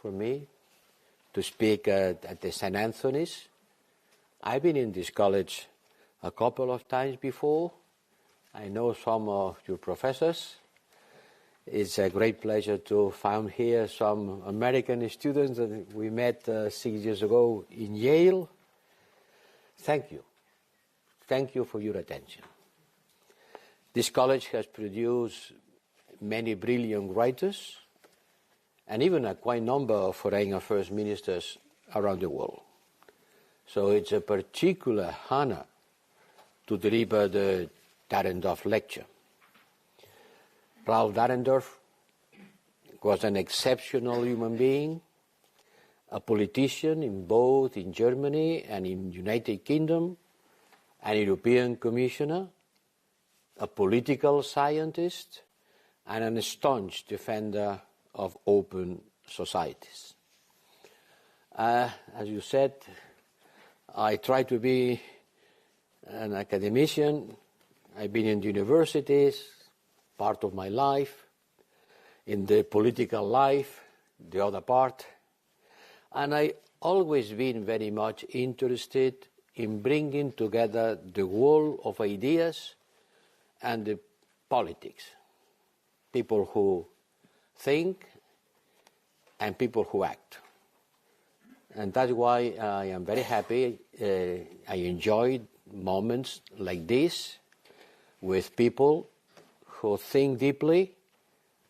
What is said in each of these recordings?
for me to speak at the St. Anthony's. I've been in this college a couple of times before. I know some of your professors. It's a great pleasure to find here some American students that we met 6 years ago in Yale. Thank you. Thank you for your attention. This college has produced many brilliant writers and even a quite number of foreign affairs ministers around the world. So it's a particular honor to deliver the Dahrendorf lecture. Ralph Dahrendorf was an exceptional human being, a politician in both in Germany and in the United Kingdom, an European commissioner, a political scientist, and an staunch defender of open societies. As you said, I try to be an academician. I've been in the universities, part of my life, in the political life, the other part. And I always been very much interested in bringing together the world of ideas and the politics. People who think and people who act. And that's why I am very happy. I enjoyed moments like this with people who think deeply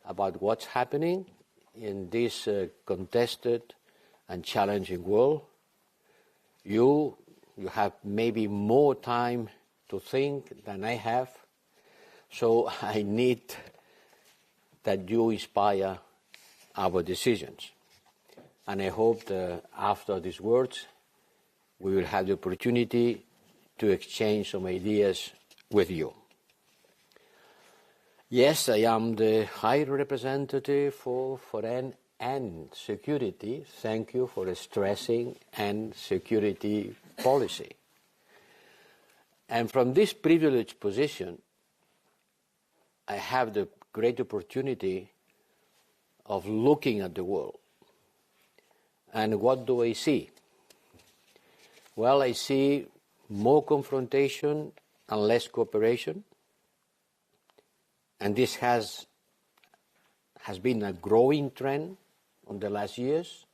about what's happening in this contested and challenging world. You have maybe more time to think than I have, so I need that you inspire our decisions. And I hope that after these words, we will have the opportunity to exchange some ideas with you. Yes, I am the High Representative for Foreign and Security. Thank you for stressing and security policy. And from this privileged position, I have the great opportunity of looking at the world. And what do I see? Well, I see more confrontation and less cooperation. And this has been a growing trend in the last years.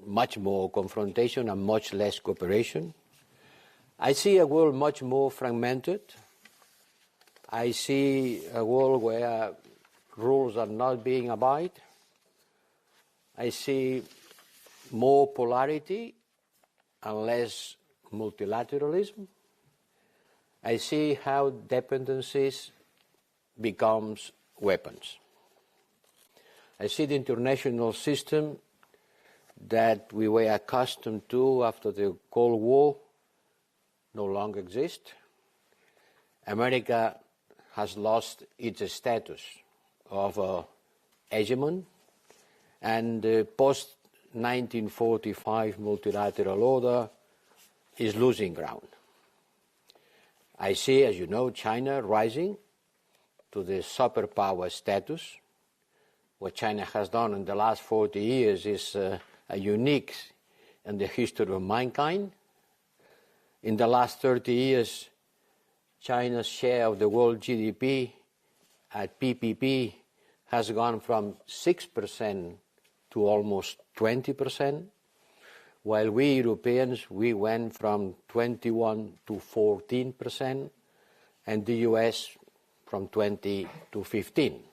Much more confrontation and much less cooperation. I see a world much more fragmented. I see a world where rules are not being abided. I see more polarity and less multilateralism. I see how dependencies becomes weapons. I see the international system that we were accustomed to after the Cold War no longer exist. America has lost its status of hegemon, and the post-1945 multilateral order is losing ground. I see, as you know, China rising to the superpower status. What China has done in the last 40 years is unique in the history of mankind. In the last 30 years, China's share of the world GDP at PPP has gone from 6% to almost 20%, while we Europeans, we went from 21 to 14%, and the US from 20 to 15.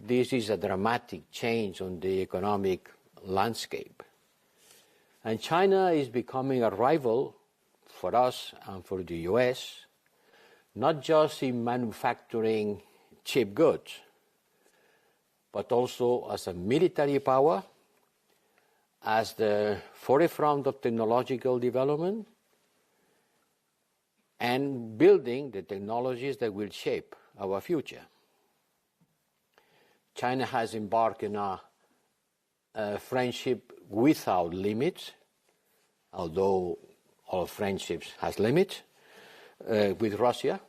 This is a dramatic change on the economic landscape. And China is becoming a rival for us and for the US, not just in manufacturing cheap goods, but also as a military power, as the forefront of technological development, and building the technologies that will shape our future. China has embarked in a friendship without limits, although all friendships has limits, with Russia,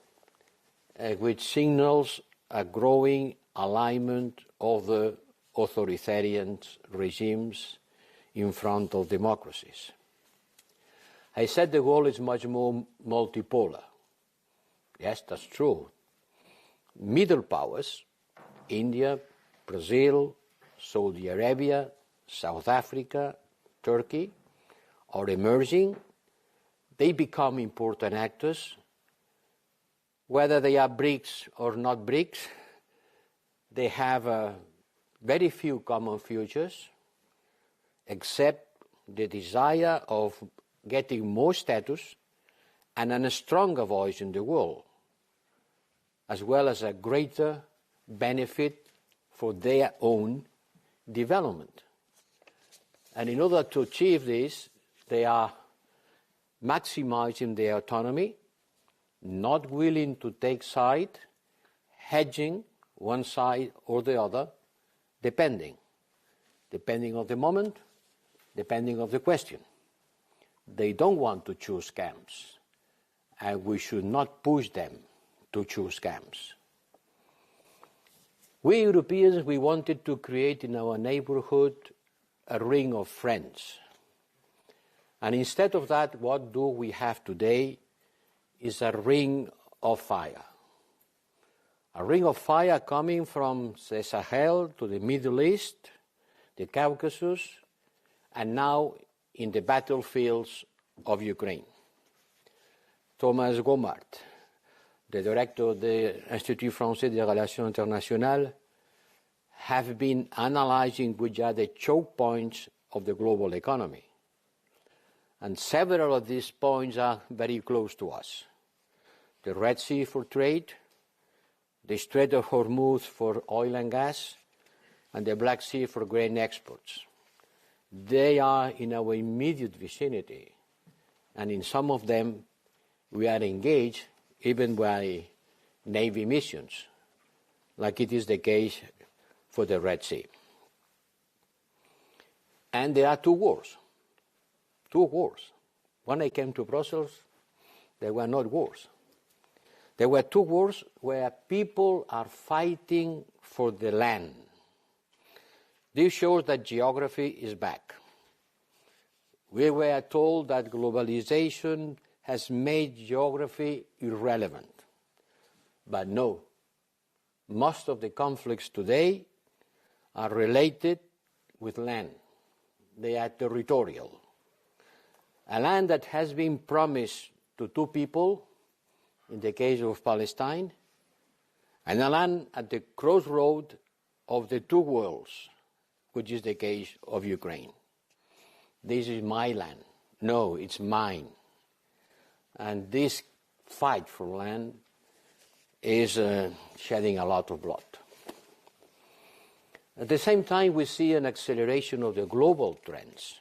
which signals a growing alignment of the authoritarian regimes in front of democracies. I said the world is much more multipolar. Yes, that's true. Middle powers, India, Brazil, Saudi Arabia, South Africa, Turkey, are emerging. They become important actors. Whether they are BRICS or not BRICS, they have very few common futures, except the desire of getting more status and a stronger voice in the world, as well as a greater benefit for their own development. And in order to achieve this, they are maximizing their autonomy, not willing to take side, hedging one side or the other, depending on the moment, depending on the question. They don't want to choose camps, and we should not push them to choose camps. We Europeans, we wanted to create in our neighborhood a ring of friends. And instead of that, what do we have today is a ring of fire. A ring of fire coming from the Sahel to the Middle East, the Caucasus, and now in the battlefields of Ukraine. Thomas Gomart, the director of the Institut Français des Relations Internationales, have been analyzing which are the choke points of the global economy. And several of these points are very close to us. The Red Sea for trade, the Strait of Hormuz for oil and gas, and the Black Sea for grain exports. They are in our immediate vicinity, and in some of them we are engaged even by Navy missions, like it is the case for the Red Sea. And there are two wars. When I came to Brussels, there were not wars. There were two wars where people are fighting for the land. This shows that geography is back. We were told that globalization has made geography irrelevant. But no, most of the conflicts today are related with land. They are territorial. A land that has been promised to two people, in the case of Palestine, and a land at the crossroad of the two worlds, which is the case of Ukraine. This is my land. No, it's mine. And this fight for land is shedding a lot of blood. At the same time, we see an acceleration of the global trends.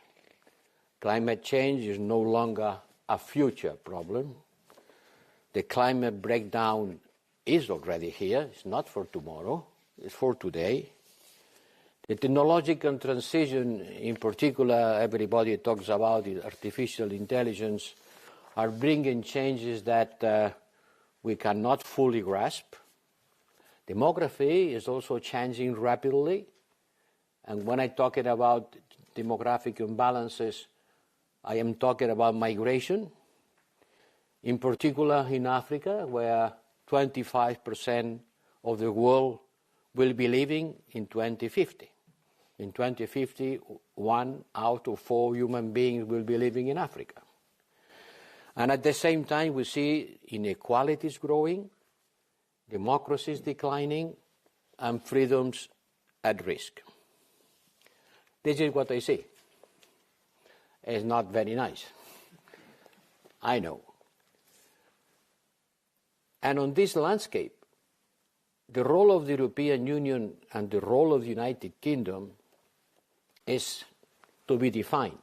Climate change is no longer a future problem. The climate breakdown is already here. It's not for tomorrow. It's for today. The technological transition, in particular, everybody talks about it, artificial intelligence, are bringing changes that we cannot fully grasp. Demography is also changing rapidly. And when I'm talking about demographic imbalances, I am talking about migration, in particular in Africa, where 25% of the world will be living in 2050. In 2050, 1 out of 4 human beings will be living in Africa. And at the same time, we see inequalities growing, democracies declining, and freedoms at risk. This is what I see. It's not very nice. I know. And on this landscape, the role of the European Union and the role of the United Kingdom is to be defined.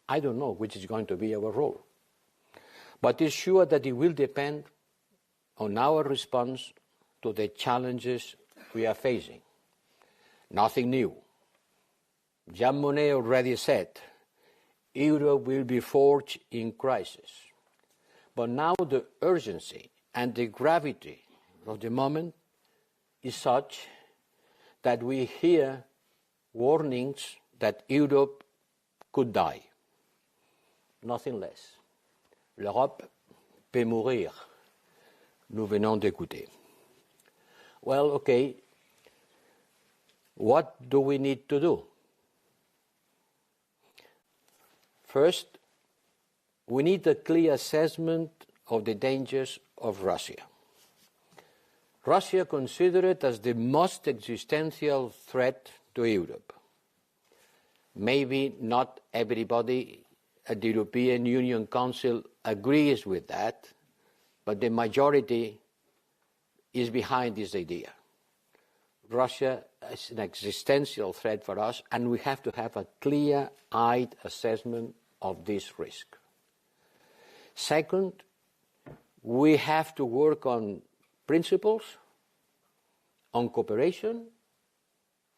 I don't know which is going to be our role. But it's sure that it will depend on our response to the challenges we are facing. Nothing new. Jean Monnet already said, Europe will be forged in crisis. But now the urgency and the gravity of the moment is such that we here warnings that Europe could die. Nothing less. L'Europe peut mourir. Nous venons d'écouter. Well, okay. What do we need to do? First, we need a clear assessment of the dangers of Russia. Russia considered as the most existential threat to Europe. Maybe not everybody at the European Union Council agrees with that, but the majority is behind this idea. Russia is an existential threat for us, and we have to have a clear-eyed assessment of this risk. Second, we have to work on principles, on cooperation,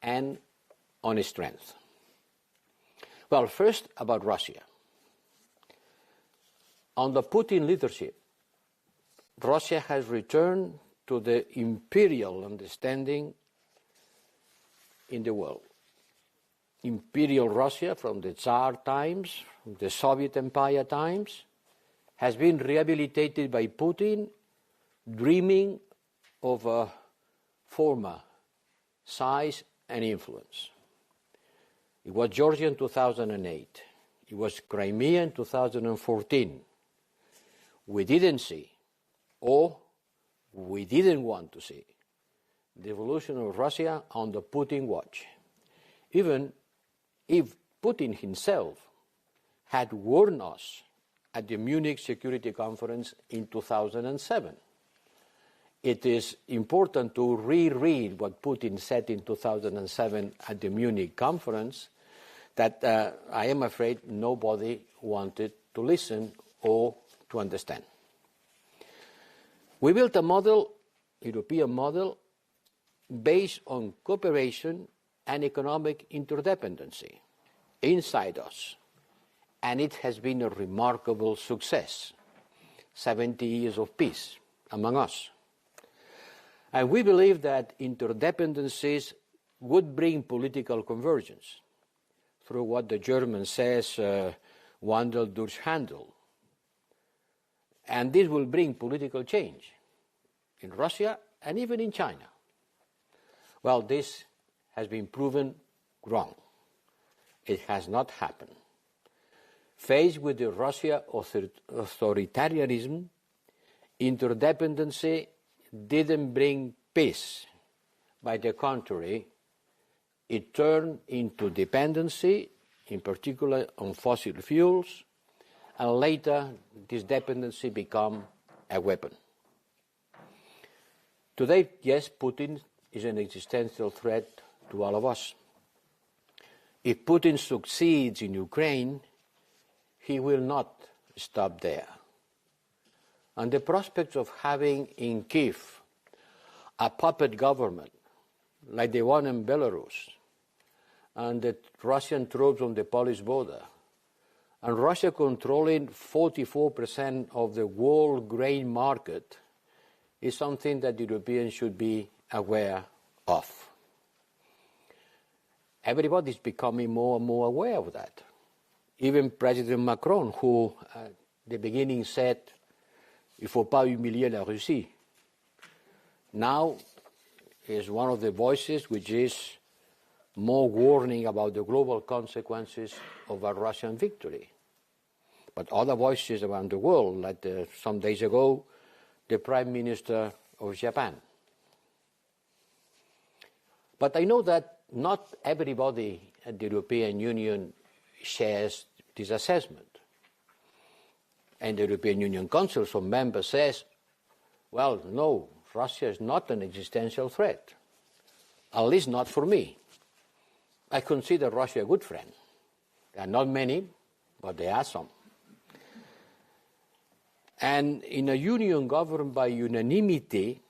and on strength. Well, first about Russia. Under Putin leadership, Russia has returned to the imperial understanding in the world. Imperial Russia from the Tsar times, from the Soviet Empire times, has been rehabilitated by Putin, dreaming of a former size and influence. It was Georgia in 2008. It was Crimea in 2014. We didn't see, or we didn't want to see, the evolution of Russia under Putin watch, even if Putin himself had warned us at the Munich Security Conference in 2007. It is important to reread what Putin said in 2007 at the Munich conference that I am afraid nobody wanted to listen or to understand. We built a model, European model, based on cooperation and economic interdependency inside us. And it has been a remarkable success. 70 years of peace among us. And we believe that interdependencies would bring political convergence through what the German says, Wandel durch Handel. And this will bring political change in Russia and even in China. Well, this has been proven wrong. It has not happened. Faced with the Russia authoritarianism, interdependency didn't bring peace. By the contrary, it turned into dependency, in particular on fossil fuels, and later this dependency became a weapon. Today, yes, Putin is an existential threat to all of us. If Putin succeeds in Ukraine, he will not stop there. And the prospects of having in Kyiv a puppet government like the one in Belarus, and the Russian troops on the Polish border, and Russia controlling 44% of the world grain market is something that Europeans should be aware of. Everybody is becoming more and more aware of that. Even President Macron, who at the beginning said, "Il ne faut pas humilier la Russie," now is one of the voices which is more warning about the global consequences of a Russian victory. But other voices around the world, like some days ago, the Prime Minister of Japan. But I know that not everybody at the European Union shares this assessment. And the European Union Council, some members says, well, no, Russia is not an existential threat, at least not for me. I consider Russia a good friend. There are not many, but there are some. And in a union governed by unanimity,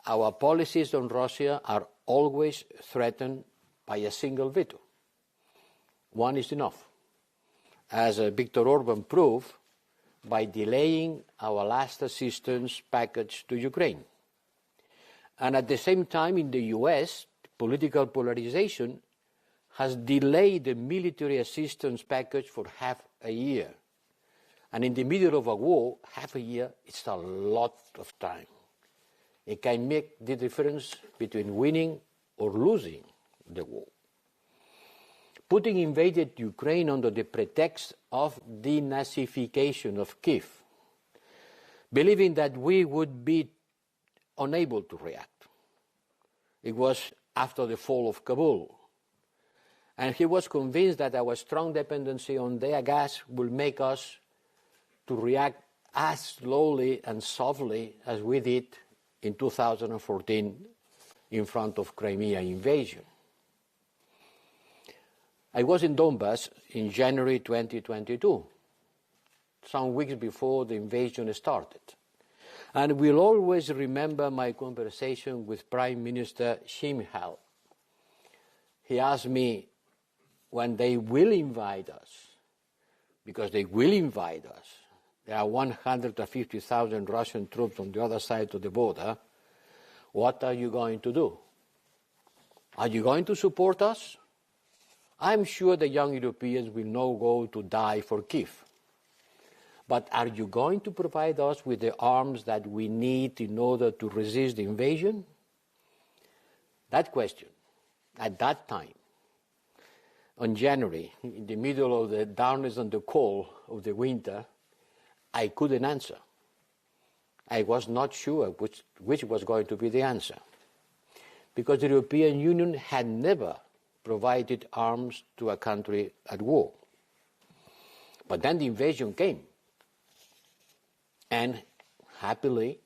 our policies on Russia are always threatened by a single veto. One is enough, as Viktor Orban proved by delaying our last assistance package to Ukraine. And at the same time, in the US, political polarization has delayed the military assistance package for half a year. And in the middle of a war, half a year is a lot of time. It can make the difference between winning or losing the war. Putin invaded Ukraine under the pretext of denazification of Kiev, believing that we would be unable to react. It was after the fall of Kabul. And he was convinced that our strong dependency on their gas will make us to react as slowly and softly as we did in 2014 in front of Crimea invasion. I was in Donbass in January 2022, some weeks before the invasion started. And we'll always remember my conversation with Prime Minister Shimhal. He asked me when they will invite us, because they will invite us. There are 150,000 Russian troops on the other side of the border. What are you going to do? Are you going to support us? I'm sure the young Europeans will not go to die for Kiev. But are you going to provide us with the arms that we need in order to resist the invasion? That question, at that time, on January, in the middle of the darkness and the cold of the winter, I couldn't answer. I was not sure which was going to be the answer, because the European Union had never provided arms to a country at war. But then the invasion came. And happily,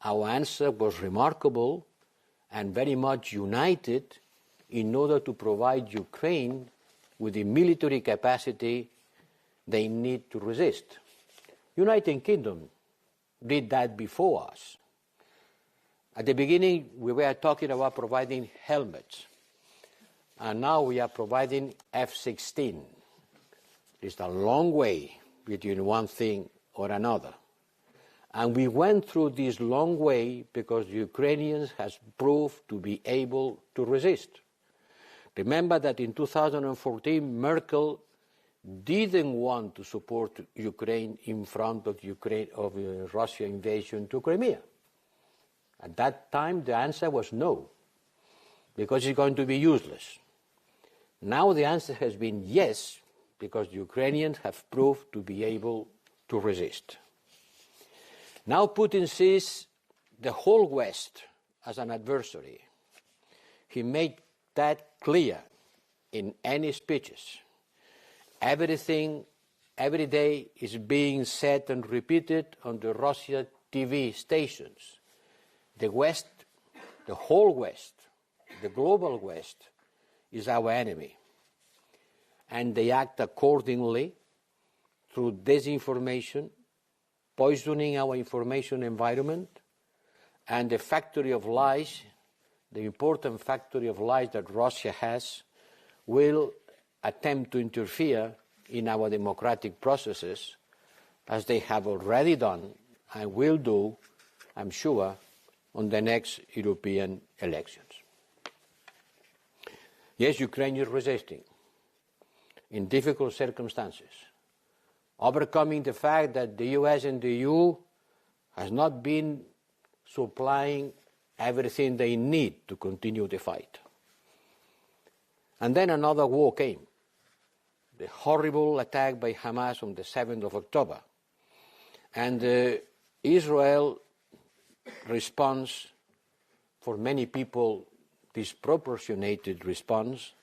our answer was remarkable and very much united in order to provide Ukraine with the military capacity they need to resist. United Kingdom did that before us. At the beginning, we were talking about providing helmets. And now we are providing F-16. It's a long way between one thing or another. And we went through this long way because the Ukrainians has proved to be able to resist. Remember that in 2014, Merkel didn't want to support Ukraine in front of Russia invasion to Crimea. At that time, the answer was no, because it's going to be useless. Now the answer has been yes, because the Ukrainians have proved to be able to resist. Now Putin sees the whole West as an adversary. He made that clear in any speeches. Everything, every day is being said and repeated on the Russian TV stations. The West, the whole West, the global West, is our enemy. And they act accordingly through disinformation, poisoning our information environment, and the factory of lies, the important factory of lies that Russia has, will attempt to interfere in our democratic processes, as they have already done and will do, I'm sure, on the next European elections. Yes, Ukraine is resisting in difficult circumstances, overcoming the fact that the US and the EU has not been supplying everything they need to continue the fight. And then another war came, the horrible attack by Hamas on the 7th of October. And Israel's response, for many people, disproportionate response,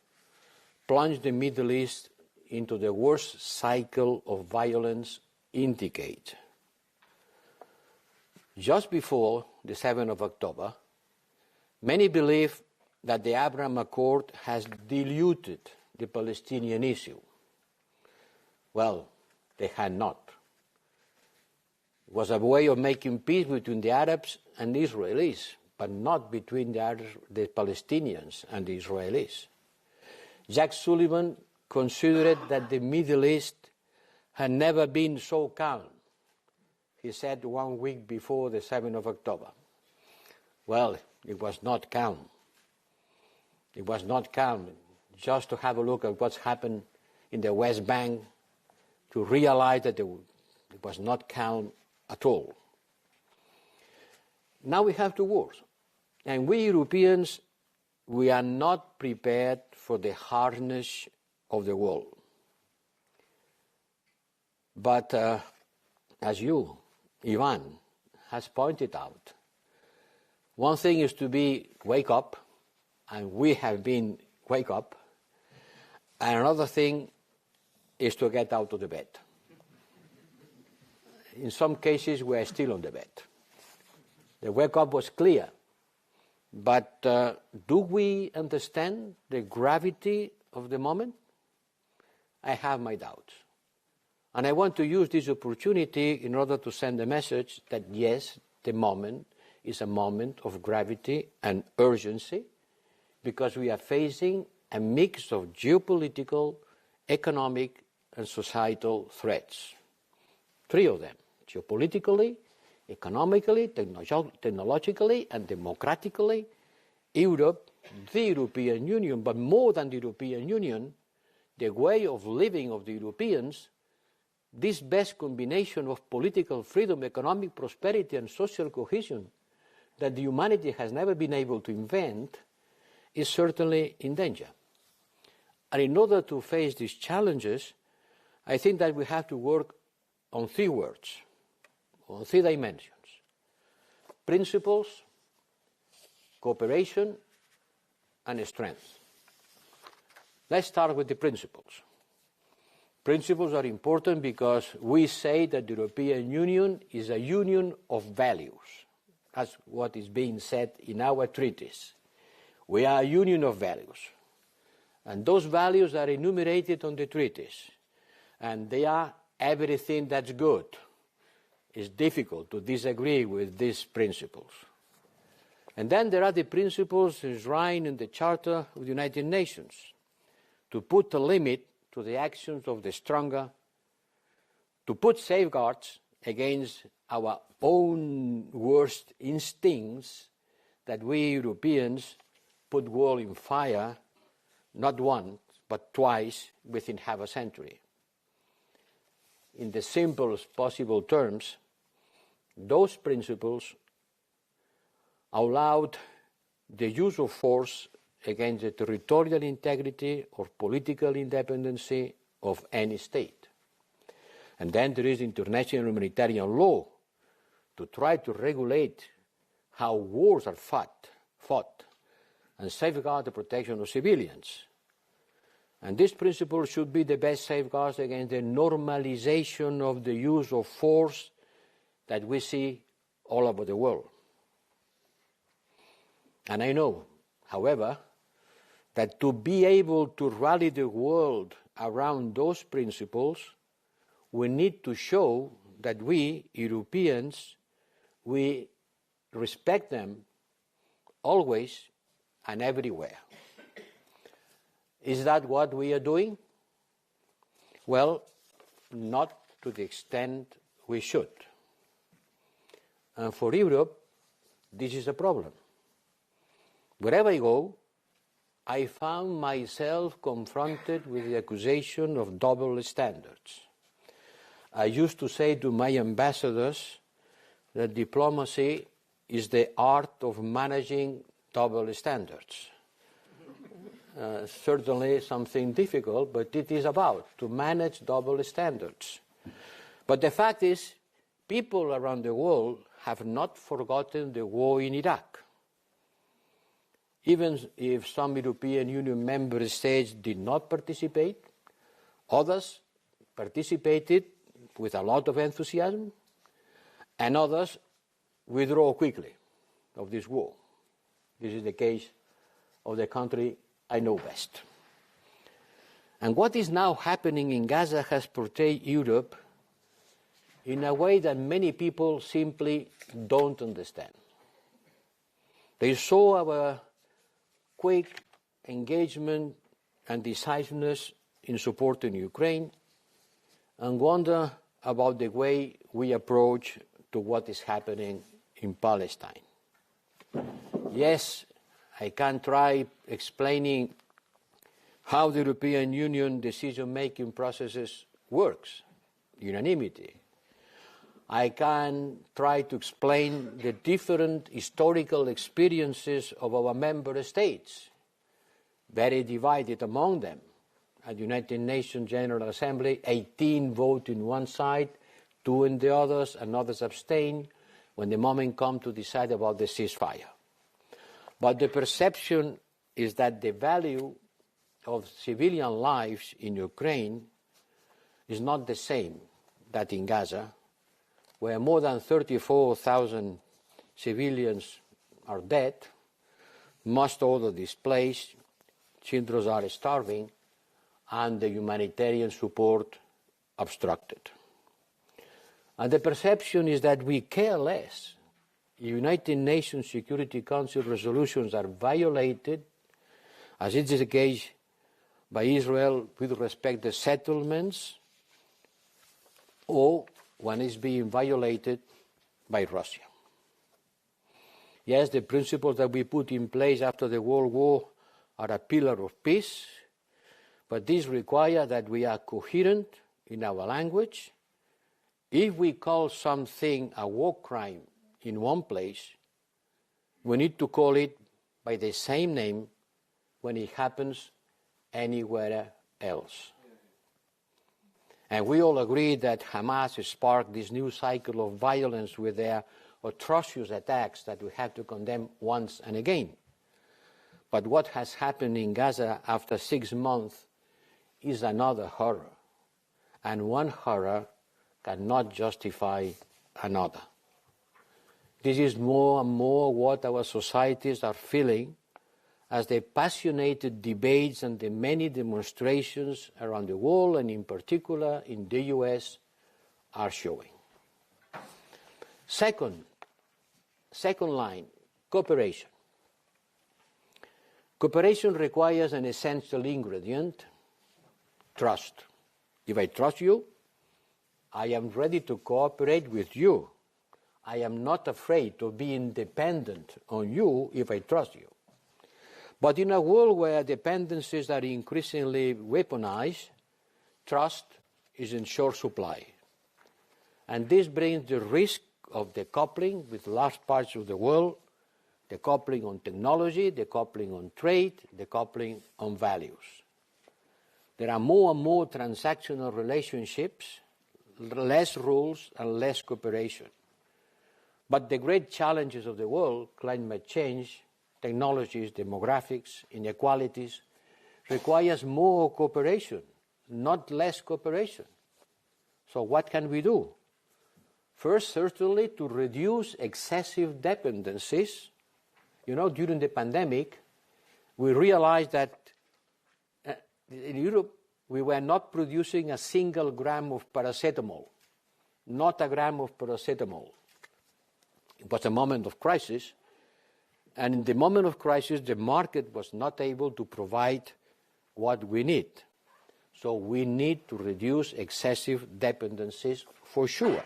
plunged the Middle East into the worst cycle of violence in decades. Just before the 7th of October, many believe that the Abraham Accord has diluted the Palestinian issue. Well, they had not. It was a way of making peace between the Arabs and the Israelis, but not between the Palestinians and the Israelis. Jack Sullivan considered that the Middle East had never been so calm. He said 1 week before the 7th of October. Well, it was not calm. It was not calm. just to have a look at what's happened in the West Bank to realize that it was not calm at all. Now we have two wars. And we Europeans, we are not prepared for the harshness of the world. But as you, Ivan, has pointed out, one thing is to wake up, and we have been wake up, and another thing is to get out of the bed. In some cases, we are still on the bed. The wake up was clear, but do we understand the gravity of the moment? I have my doubts. And I want to use this opportunity in order to send a message that yes, the moment is a moment of gravity and urgency, because we are facing a mix of geopolitical, economic, and societal threats. Three of them: geopolitically, economically, technologically, and democratically. Europe, the European Union, but more than the European Union, the way of living of the Europeans, this best combination of political freedom, economic prosperity, and social cohesion that humanity has never been able to invent, is certainly in danger. And in order to face these challenges, I think that we have to work on three words, on three dimensions: principles, cooperation, and strength. Let's start with the principles. Principles are important because we say that the European Union is a union of values. That's what is being said in our treaties. We are a union of values. And those values are enumerated on the treaties. And they are everything that's good. It's difficult to disagree with these principles. And then there are the principles enshrined in the Charter of the United Nations to put a limit to the actions of the stronger, to put safeguards against our own worst instincts that we Europeans put world in fire, not once, but twice within half a century. In the simplest possible terms, those principles allowed the use of force against the territorial integrity or political independency of any state. And then there is international humanitarian law to try to regulate how wars are fought and safeguard the protection of civilians. And this principle should be the best safeguards against the normalization of the use of force that we see all over the world. And I know, however, that to be able to rally the world around those principles, we need to show that we, Europeans, we respect them always and everywhere. Is that what we are doing? Well, not to the extent we should. And for Europe, this is a problem. Wherever I go, I found myself confronted with the accusation of double standards. I used to say to my ambassadors that diplomacy is the art of managing double standards. Certainly something difficult, but it is about to manage double standards. But the fact is, people around the world have not forgotten the war in Iraq. Even if some European Union member states did not participate, others participated with a lot of enthusiasm, and others withdraw quickly of this war. This is the case of the country I know best. And what is now happening in Gaza has portrayed Europe in a way that many people simply don't understand. They saw our quick engagement and decisiveness in supporting Ukraine and wonder about the way we approach to what is happening in Palestine. Yes, I can try explaining how the European Union decision-making processes works, unanimity. I can try to explain the different historical experiences of our member states, very divided among them. At the United Nations General Assembly, 18 vote in one side, 2 in the others, and others abstain when the moment comes to decide about the ceasefire. But the perception is that the value of civilian lives in Ukraine is not the same that in Gaza, where more than 34,000 civilians are dead, most others displaced, children are starving, and the humanitarian support obstructed. And the perception is that we care less. United Nations Security Council resolutions are violated, as it is the case by Israel with respect to settlements, or when it's being violated by Russia. Yes, the principles that we put in place after the World War are a pillar of peace, but this requires that we are coherent in our language. If we call something a war crime in one place, we need to call it by the same name when it happens anywhere else. And we all agree that Hamas sparked this new cycle of violence with their atrocious attacks that we have to condemn once and again. But what has happened in Gaza after 6 months is another horror. And one horror cannot justify another. This is more and more what our societies are feeling as the passionate debates and the many demonstrations around the world, and in particular in the US, are showing. Second line, cooperation. Cooperation requires an essential ingredient, trust. If I trust you, I am ready to cooperate with you. I am not afraid of being dependent on you if I trust you. But in a world where dependencies are increasingly weaponized, trust is in short supply. And this brings the risk of decoupling with large parts of the world, decoupling on technology, decoupling on trade, decoupling on values. There are more and more transactional relationships, less rules and less cooperation. But the great challenges of the world, climate change, technologies, demographics, inequalities, requires more cooperation, not less cooperation. So what can we do? First, certainly to reduce excessive dependencies. You know, during the pandemic, we realized that in Europe, we were not producing a single gram of paracetamol, not a gram of paracetamol. It was a moment of crisis, and in the moment of crisis, the market was not able to provide what we need. So we need to reduce excessive dependencies for sure.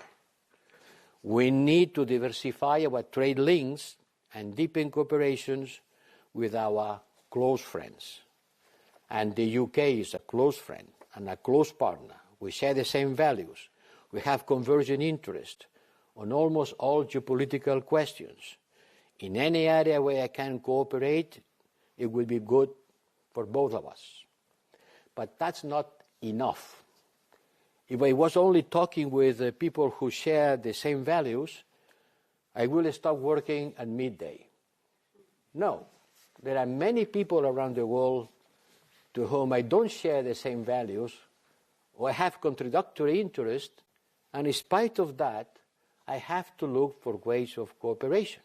We need to diversify our trade links and deepen cooperations with our close friends. And the UK is a close friend and a close partner. We share the same values. We have converging interests on almost all geopolitical questions. In any area where I can cooperate, it will be good for both of us. But that's not enough. If I was only talking with people who share the same values, I will stop working at midday. No, there are many people around the world to whom I don't share the same values, or I have contradictory interests, and in spite of that, I have to look for ways of cooperation.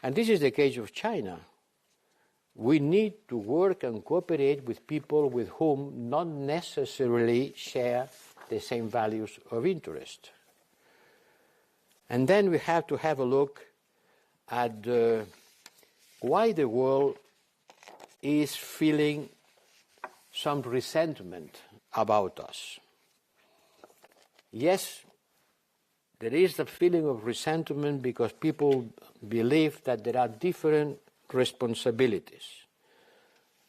And this is the case of China. We need to work and cooperate with people with whom not necessarily share the same values of interest. And then we have to have a look at why the world is feeling some resentment about us. Yes, there is a feeling of resentment because people believe that there are different responsibilities.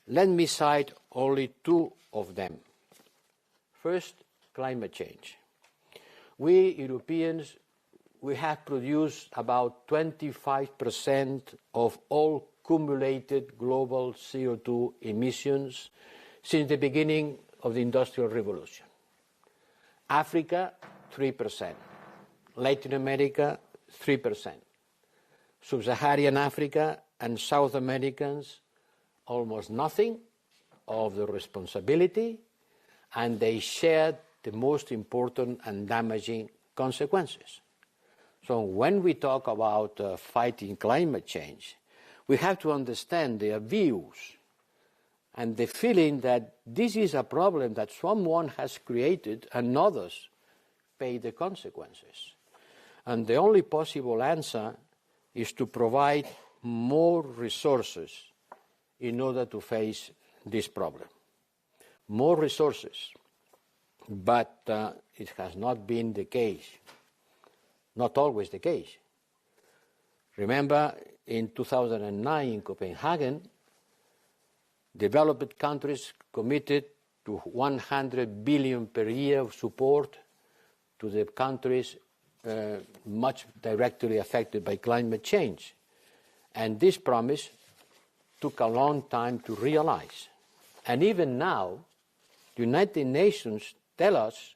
Let me cite only two of them. First, climate change. We Europeans, we have produced about 25% of all cumulated global CO2 emissions since the beginning of the Industrial Revolution. Africa, 3%. Latin America, 3%. Sub-Saharan Africa and South Americans, almost nothing of the responsibility, and they shared the most important and damaging consequences. So when we talk about fighting climate change, we have to understand their views and the feeling that this is a problem that someone has created and others pay the consequences. And the only possible answer is to provide more resources in order to face this problem. More resources, but it has not been the case, not always the case. Remember, in 2009 in Copenhagen, developed countries committed to 100 billion per year of support to the countries much directly affected by climate change. And this promise took a long time to realize. And even now, the United Nations tell us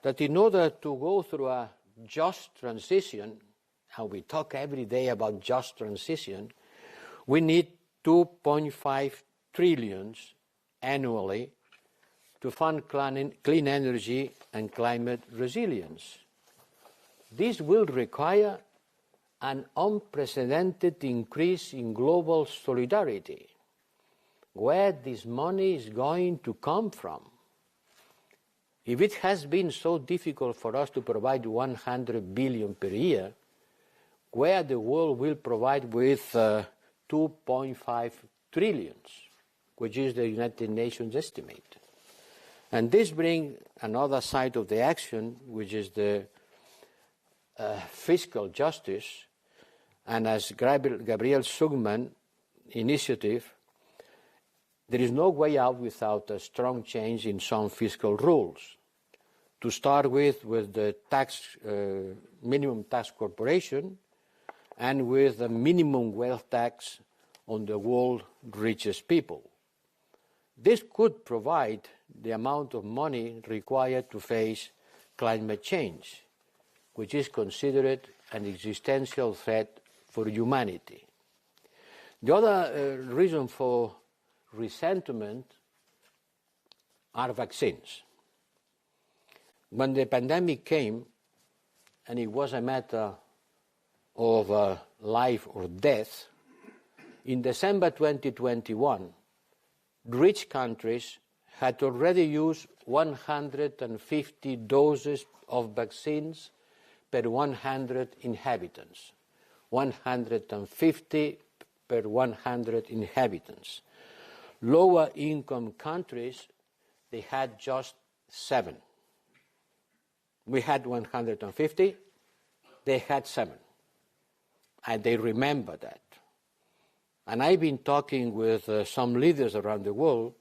that in order to go through a just transition, and we talk every day about just transition, we need 2.5 trillion annually to fund clean energy and climate resilience. This will require an unprecedented increase in global solidarity. Where this money is going to come from? If it has been so difficult for us to provide 100 billion per year, where the world will provide with 2.5 trillion, which is the United Nations estimate. And this brings another side of the action, which is the fiscal justice, and as Gabriel Sugman initiative, there is no way out without a strong change in some fiscal rules. To start with the tax, minimum tax corporation, and with a minimum wealth tax on the world's richest people. This could provide the amount of money required to face climate change, which is considered an existential threat for humanity. The other reason for resentment are vaccines. When the pandemic came, and it was a matter of life or death, in December 2021, rich countries had already used 150 doses of vaccines per 100 inhabitants. 150 per 100 inhabitants. Lower income countries, they had just 7. We had 150, they had 7. And they remember that. And I've been talking with some leaders around the world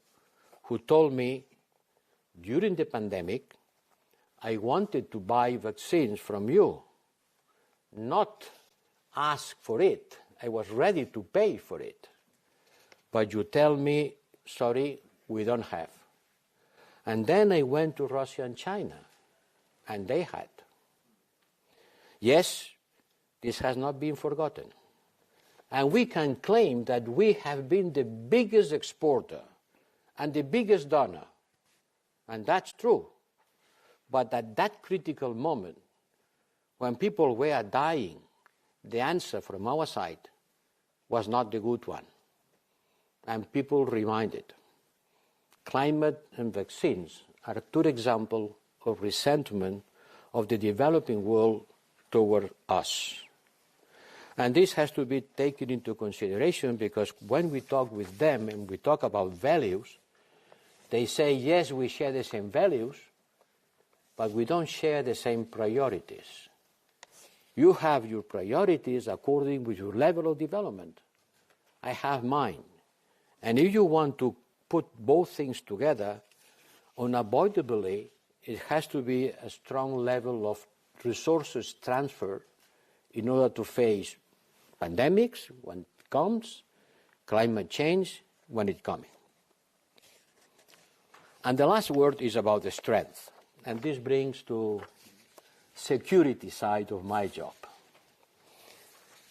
who told me, during the pandemic, I wanted to buy vaccines from you, not ask for it. I was ready to pay for it. But you tell me, sorry, we don't have. And then I went to Russia and China, and they had. Yes, this has not been forgotten. And we can claim that we have been the biggest exporter and the biggest donor. And that's true. But at that critical moment, when people were dying, the answer from our side was not the good one. And people reminded. Climate and vaccines are two examples of resentment of the developing world toward us. And this has to be taken into consideration because when we talk with them and we talk about values, they say, yes, we share the same values, but we don't share the same priorities. You have your priorities according with your level of development. I have mine. And if you want to put both things together, unavoidably, it has to be a strong level of resources transfer in order to face pandemics when it comes, climate change when it's coming. And the last word is about the strength. And this brings to security side of my job.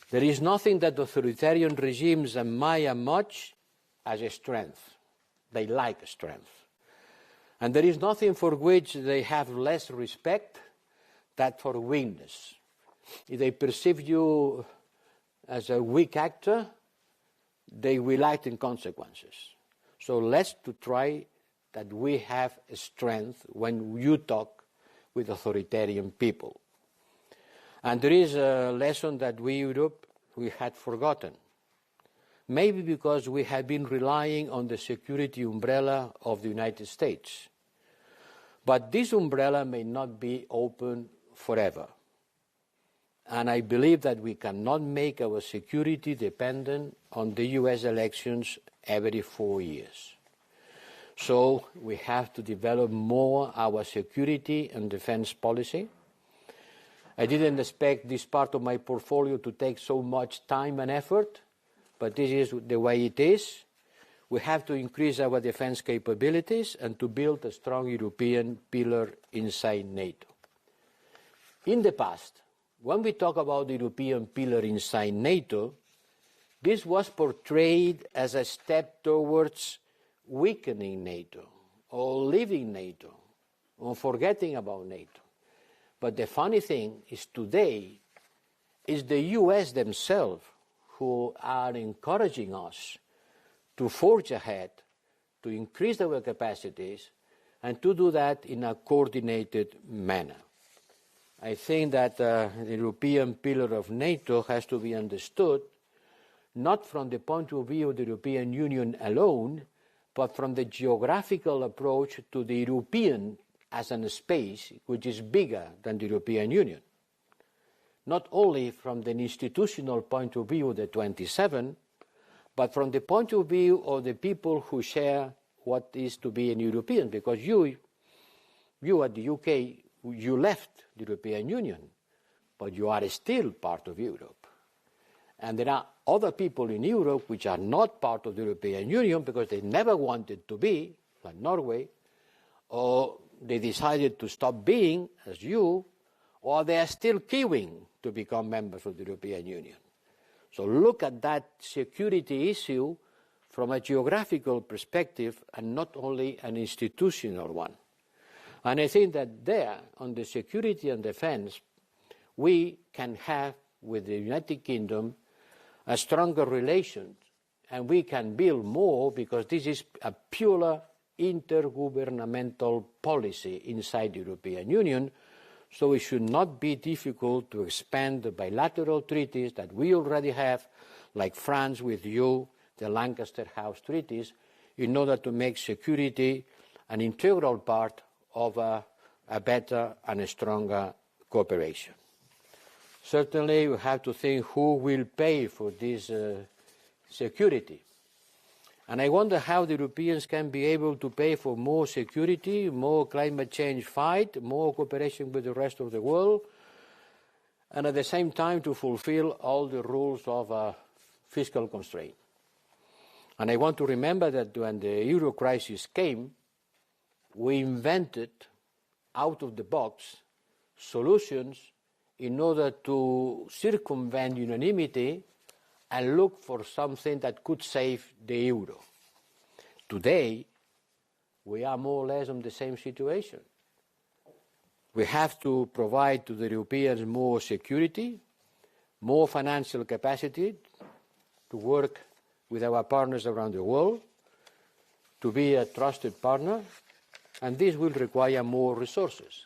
There is nothing that authoritarian regimes admire much as a strength. They like strength. And there is nothing for which they have less respect than for weakness. If they perceive you as a weak actor, they will act in consequences. So let's to try that we have a strength when you talk with authoritarian people. And there is a lesson that we, Europe, we had forgotten. Maybe because we have been relying on the security umbrella of the United States. But this umbrella may not be open forever. And I believe that we cannot make our security dependent on the US elections every 4 years. So we have to develop more our security and defense policy. I didn't expect this part of my portfolio to take so much time and effort, but this is the way it is. We have to increase our defense capabilities and to build a strong European pillar inside NATO. In the past, when we talk about the European pillar inside NATO, this was portrayed as a step towards weakening NATO, or leaving NATO, or forgetting about NATO. But the funny thing is today, it's the US themselves who are encouraging us to forge ahead, to increase our capacities, and to do that in a coordinated manner. I think that the European pillar of NATO has to be understood not from the point of view of the European Union alone, but from the geographical approach to the European as a space which is bigger than the European Union. Not only from the institutional point of view of the 27, but from the point of view of the people who share what is to be an European, because you at the UK, you left the European Union, but you are still part of Europe. And there are other people in Europe which are not part of the European Union because they never wanted to be, like Norway, or they decided to stop being, as you, or they are still queuing to become members of the European Union. So look at that security issue from a geographical perspective and not only an institutional one. And I think that there, on the security and defense, we can have with the United Kingdom a stronger relation, and we can build more because this is a pure intergovernmental policy inside the European Union, so it should not be difficult to expand the bilateral treaties that we already have, like France with you, the Lancaster House treaties, in order to make security an integral part of a better and a stronger cooperation. Certainly, we have to think who will pay for this security. And I wonder how the Europeans can be able to pay for more security, more climate change fight, more cooperation with the rest of the world, and at the same time to fulfill all the rules of fiscal constraint. And I want to remember that when the euro crisis came, we invented, out of the box, solutions in order to circumvent unanimity and look for something that could save the euro. Today, we are more or less in the same situation. We have to provide to the Europeans more security, more financial capacity to work with our partners around the world, to be a trusted partner, and this will require more resources.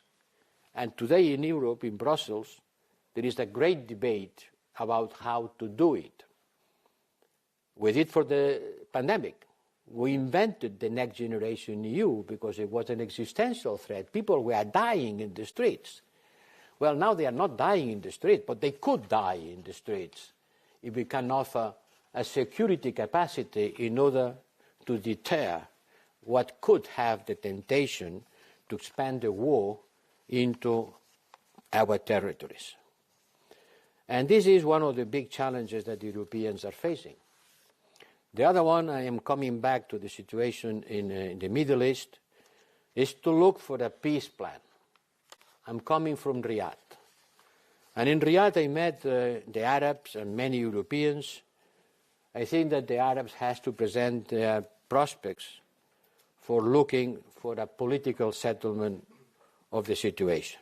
And today in Europe, in Brussels, there is a great debate about how to do it. We did for the pandemic. We invented the Next Generation EU because it was an existential threat. People were dying in the streets. Well, now they are not dying in the streets, but they could die in the streets if we can offer a security capacity in order to deter what could have the temptation to expand the war into our territories. And this is one of the big challenges that the Europeans are facing. The other one, I am coming back to the situation in the Middle East, is to look for a peace plan. I'm coming from Riyadh. And in Riyadh I met the Arabs and many Europeans. I think that the Arabs has to present their prospects for looking for a political settlement of the situation.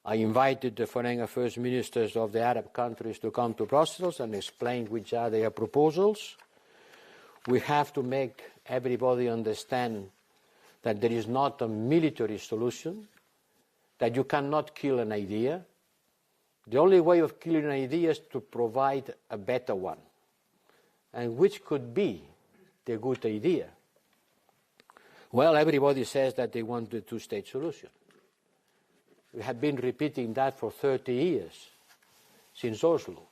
I invited the foreign affairs ministers of the Arab countries to come to Brussels and explain which are their proposals. We have to make everybody understand that there is not a military solution, that you cannot kill an idea. The only way of killing an idea is to provide a better one. And which could be the good idea? Well, everybody says that they want the two-state solution. We have been repeating that for 30 years, since Oslo.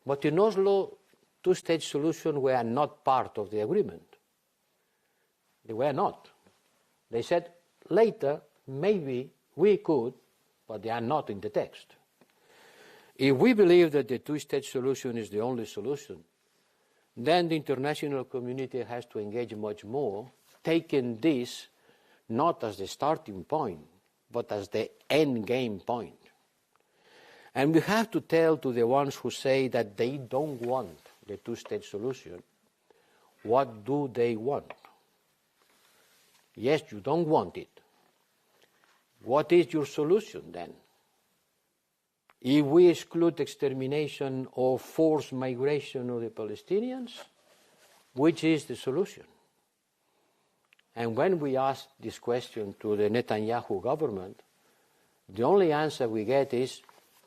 But in Oslo, two-state solutions were not part of the agreement. They were not. They said, later, maybe we could, but they are not in the text. If we believe that the two-state solution is the only solution, then the international community has to engage much more, taking this not as the starting point, but as the end game point. And we have to tell to the ones who say that they don't want the two-state solution, what do they want? Yes, you don't want it. What is your solution then? If we exclude extermination or forced migration of the Palestinians, which is the solution? And when we ask this question to the Netanyahu government, the only answer we get is,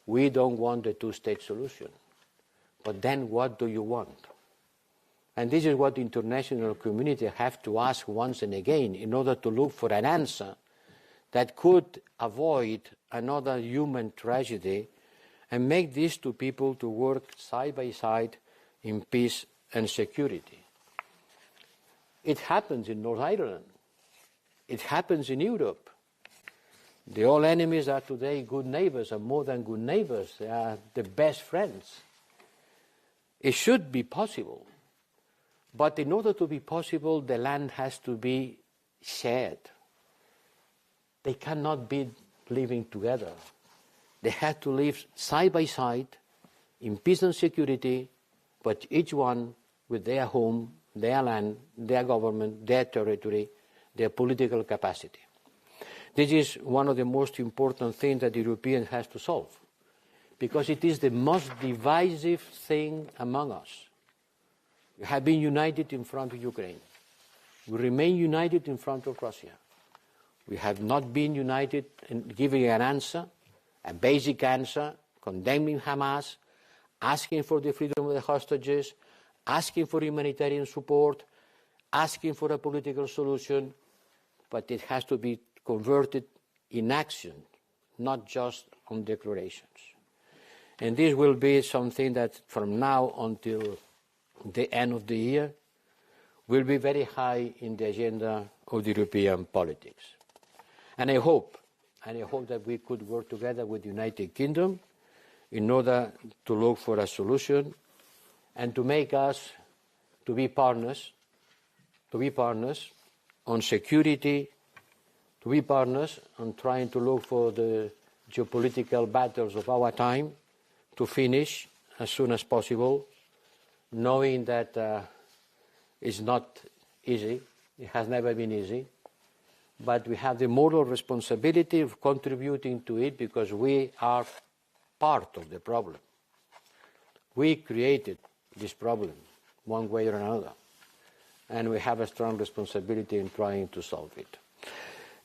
we don't want the two-state solution. But then what do you want? And this is what the international community have to ask once and again in order to look for an answer that could avoid another human tragedy and make these two people to work side by side in peace and security. It happens in North Ireland. It happens in Europe. The old enemies are today good neighbors, and more than good neighbors, they are the best friends. It should be possible. But in order to be possible, the land has to be shared. They cannot be living together. They have to live side by side in peace and security, but each one with their home, their land, their government, their territory, their political capacity. This is one of the most important things that the Europeans has to solve, because it is the most divisive thing among us. We have been united in front of Ukraine. We remain united in front of Russia. We have not been united in giving an answer, a basic answer, condemning Hamas, asking for the freedom of the hostages, asking for humanitarian support, asking for a political solution, but it has to be converted in action, not just on declarations. And this will be something that from now until the end of the year will be very high in the agenda of the European politics. And I hope that we could work together with the United Kingdom in order to look for a solution and to make us to be partners on security, to be partners on trying to look for the geopolitical battles of our time to finish as soon as possible, knowing that it's not easy, it has never been easy, but we have the moral responsibility of contributing to it because we are part of the problem. We created this problem one way or another, and we have a strong responsibility in trying to solve it.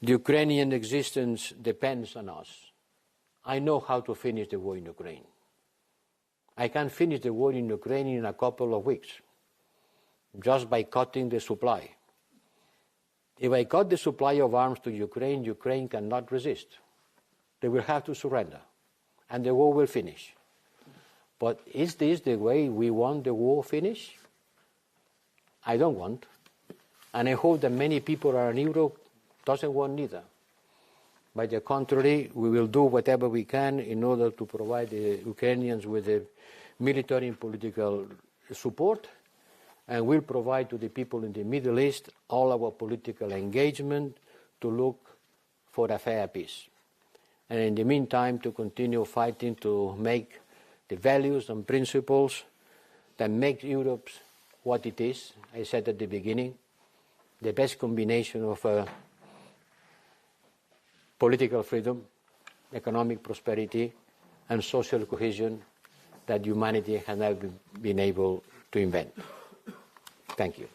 The Ukrainian existence depends on us. I know how to finish the war in Ukraine. I can finish the war in Ukraine in a couple of weeks, just by cutting the supply. If I cut the supply of arms to Ukraine, Ukraine cannot resist. They will have to surrender, and the war will finish. But is this the way we want the war finished? I don't want. And I hope that many people around Europe doesn't want neither. By the contrary, we will do whatever we can in order to provide the Ukrainians with the military and political support, and will provide to the people in the Middle East all our political engagement to look for a fair peace. And in the meantime, to continue fighting to make the values and principles that make Europe what it is, I said at the beginning, the best combination of political freedom, economic prosperity, and social cohesion that humanity has never been able to invent. Thank you.